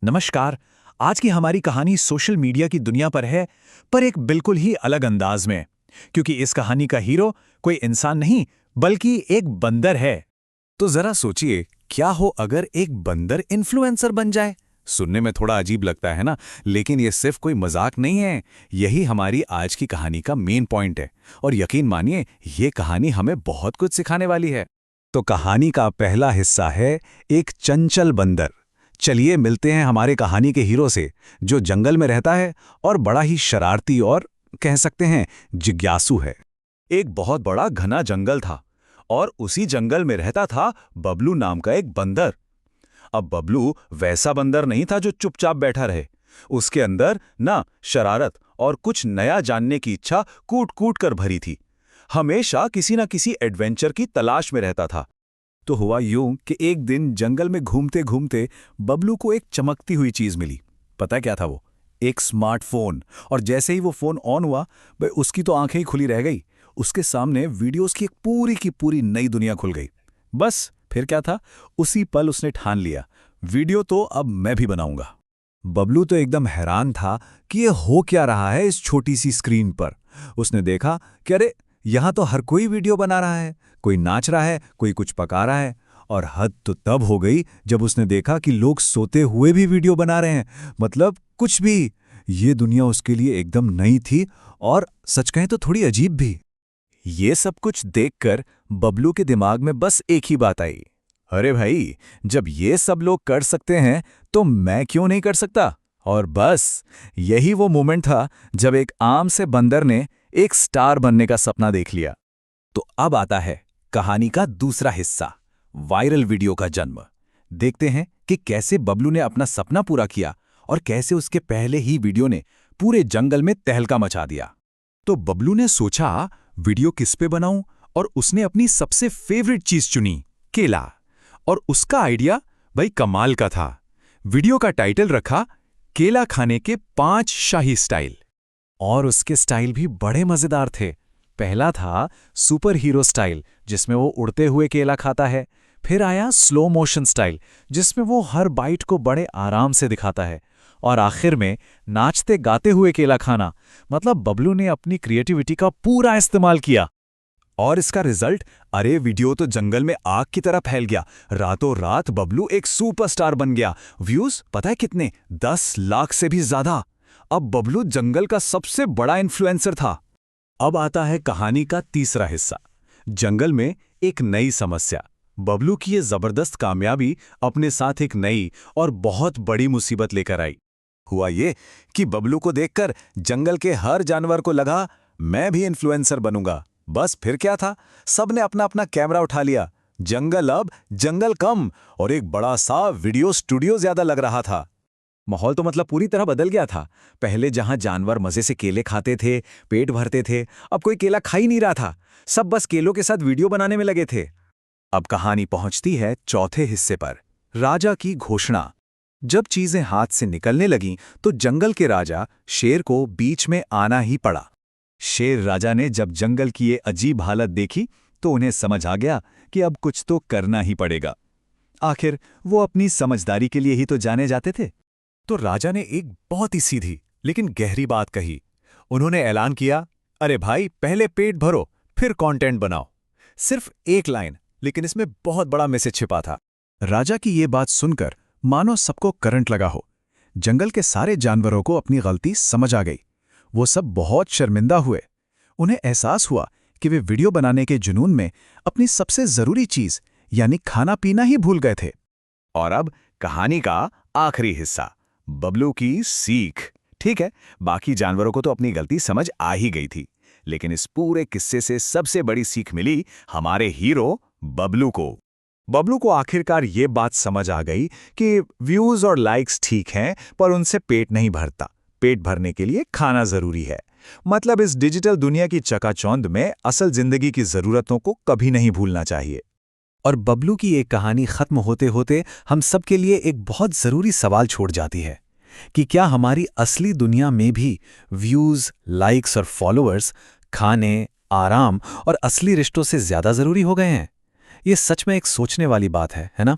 नमस्कार। आज की हमारी कहानी सोशल मीडिया की दुनिया पर है, पर एक बिल्कुल ही अलग अंदाज में। क्योंकि इस कहानी का हीरो कोई इंसान नहीं, बल्कि एक बंदर है। तो जरा सोचिए, क्या हो अगर एक बंदर इन्फ्लुएंसर बन जाए। सुनने में थोड़ा अजीब लगता है ना, लेकिन ये सिर्फ कोई मजाक नहीं है। यही हमारी आज की कहानी का मेन पॉइंट है। और यकीन मानिए, ये कहानी हमें बहुत कुछ सिखाने वाली है। तो कहानी का पहला हिस्सा है एक चंचल बंदर। चलिए मिलते हैं हमारे कहानी के हीरो से, जो जंगल में रहता है और बड़ा ही शरारती और कह सकते हैं जिज्ञासु है। एक बहुत बड़ा घना जंगल था और उसी जंगल में रहता था बबलू नाम का एक बंदर। अब बबलू वैसा बंदर नहीं था जो चुपचाप बैठा रहे। उसके अंदर ना शरारत और कुछ नया जानने की इच्छा कूट कूट कर भरी थी। हमेशा किसी न किसी एडवेंचर की तलाश में रहता था। तो हुआ यूं कि एक दिन जंगल में घूमते घूमते बबलू को एक चमकती हुई चीज मिली। पता क्या था वो? एक स्मार्टफोन। और जैसे ही वो फोन ऑन हुआ, भाई उसकी तो आंखें ही खुली रह गई। उसके सामने वीडियोस की एक पूरी की पूरी नई दुनिया खुल गई। बस फिर क्या था, उसी पल उसने ठान लिया, वीडियो तो अब मैं भी बनाऊंगा। बबलू तो एकदम हैरान था कि ये हो क्या रहा है इस छोटी सी स्क्रीन पर। उसने देखा कि अरे, यहां तो हर कोई वीडियो बना रहा है, कोई नाच रहा है, कोई कुछ पका रहा है। और हद तो तब हो गई जब उसने देखा कि लोग सोते हुए भी वीडियो बना रहे हैं। मतलब कुछ भी। ये दुनिया उसके लिए एकदम नई थी और सच कहें तो थोड़ी अजीब भी। ये सब कुछ देखकर बबलू के दिमाग में बस एक ही बात आई, अरे भाई, जब ये सब लोग कर सकते हैं तो मैं क्यों नहीं कर सकता। और बस यही वो मोमेंट था जब एक आम से बंदर ने एक स्टार बनने का सपना देख लिया। तो अब आता है कहानी का दूसरा हिस्सा, वायरल वीडियो का जन्म। देखते हैं कि कैसे बबलू ने अपना सपना पूरा किया और कैसे उसके पहले ही वीडियो ने पूरे जंगल में तहलका मचा दिया। तो बबलू ने सोचा, वीडियो किस पे बनाऊं, और उसने अपनी सबसे फेवरेट चीज चुनी, केला। और उसका आइडिया भाई कमाल का था। वीडियो का टाइटल रखा, केला खाने के 5 शाही स्टाइल। और उसके स्टाइल भी बड़े मजेदार थे। पहला था सुपर हीरो स्टाइल, जिसमें वो उड़ते हुए केला खाता है। फिर आया स्लो मोशन स्टाइल, जिसमें वो हर बाइट को बड़े आराम से दिखाता है। और आखिर में नाचते गाते हुए केला खाना। मतलब बबलू ने अपनी क्रिएटिविटी का पूरा इस्तेमाल किया। और इसका रिजल्ट, अरे वीडियो तो जंगल में आग की तरह फैल गया। रातों रात बबलू एक सुपरस्टार बन गया। व्यूज पता है कितने? 10 लाख से भी ज्यादा। अब बबलू जंगल का सबसे बड़ा इन्फ्लुएंसर था। अब आता है कहानी का तीसरा हिस्सा। जंगल में एक नई समस्या। बबलू की ये जबरदस्त कामयाबी अपने साथ एक नई और बहुत बड़ी मुसीबत लेकर आई। हुआ ये कि बबलू को देखकर जंगल के हर जानवर को लगा, मैं भी इन्फ्लुएंसर बनूंगा। बस फिर क्या था, सबने अपना अपना कैमरा उठा लिया। जंगल अब जंगल कम और एक बड़ा सा वीडियो स्टूडियो ज्यादा लग रहा था। माहौल तो मतलब पूरी तरह बदल गया था। पहले जहां जानवर मजे से केले खाते थे, पेट भरते थे, अब कोई केला खा ही नहीं रहा था। सब बस केलों के साथ वीडियो बनाने में लगे थे। अब कहानी पहुंचती है चौथे हिस्से पर, राजा की घोषणा। जब चीजें हाथ से निकलने लगीं तो जंगल के राजा शेर को बीच में आना ही पड़ा। शेर राजा ने जब जंगल की ये अजीब हालत देखी तो उन्हें समझ आ गया कि अब कुछ तो करना ही पड़ेगा। आखिर वो अपनी समझदारी के लिए ही तो जाने जाते थे। तो राजा ने एक बहुत ही सीधी लेकिन गहरी बात कही। उन्होंने ऐलान किया, अरे भाई, पहले पेट भरो फिर कंटेंट बनाओ। सिर्फ एक लाइन, लेकिन इसमें बहुत बड़ा मैसेज छिपा था। राजा की ये बात सुनकर मानो सबको करंट लगा हो। जंगल के सारे जानवरों को अपनी गलती समझ आ गई। वो सब बहुत शर्मिंदा हुए। उन्हें एहसास हुआ कि वे वीडियो बनाने के जुनून में अपनी सबसे जरूरी चीज यानी खाना पीना ही भूल गए थे। और अब कहानी का आखिरी हिस्सा, बबलू की सीख। ठीक है, बाकी जानवरों को तो अपनी गलती समझ आ ही गई थी, लेकिन इस पूरे किस्से से सबसे बड़ी सीख मिली हमारे हीरो बबलू को। बबलू को आखिरकार ये बात समझ आ गई कि व्यूज और लाइक्स ठीक हैं, पर उनसे पेट नहीं भरता। पेट भरने के लिए खाना जरूरी है। मतलब इस डिजिटल दुनिया की चकाचौंध में असल जिंदगी की जरूरतों को कभी नहीं भूलना चाहिए। और बबलू की एक कहानी खत्म होते होते हम सबके लिए एक बहुत जरूरी सवाल छोड़ जाती है कि क्या हमारी असली दुनिया में भी व्यूज, लाइक्स और फॉलोअर्स खाने, आराम और असली रिश्तों से ज्यादा जरूरी हो गए हैं? ये सच में एक सोचने वाली बात है ना?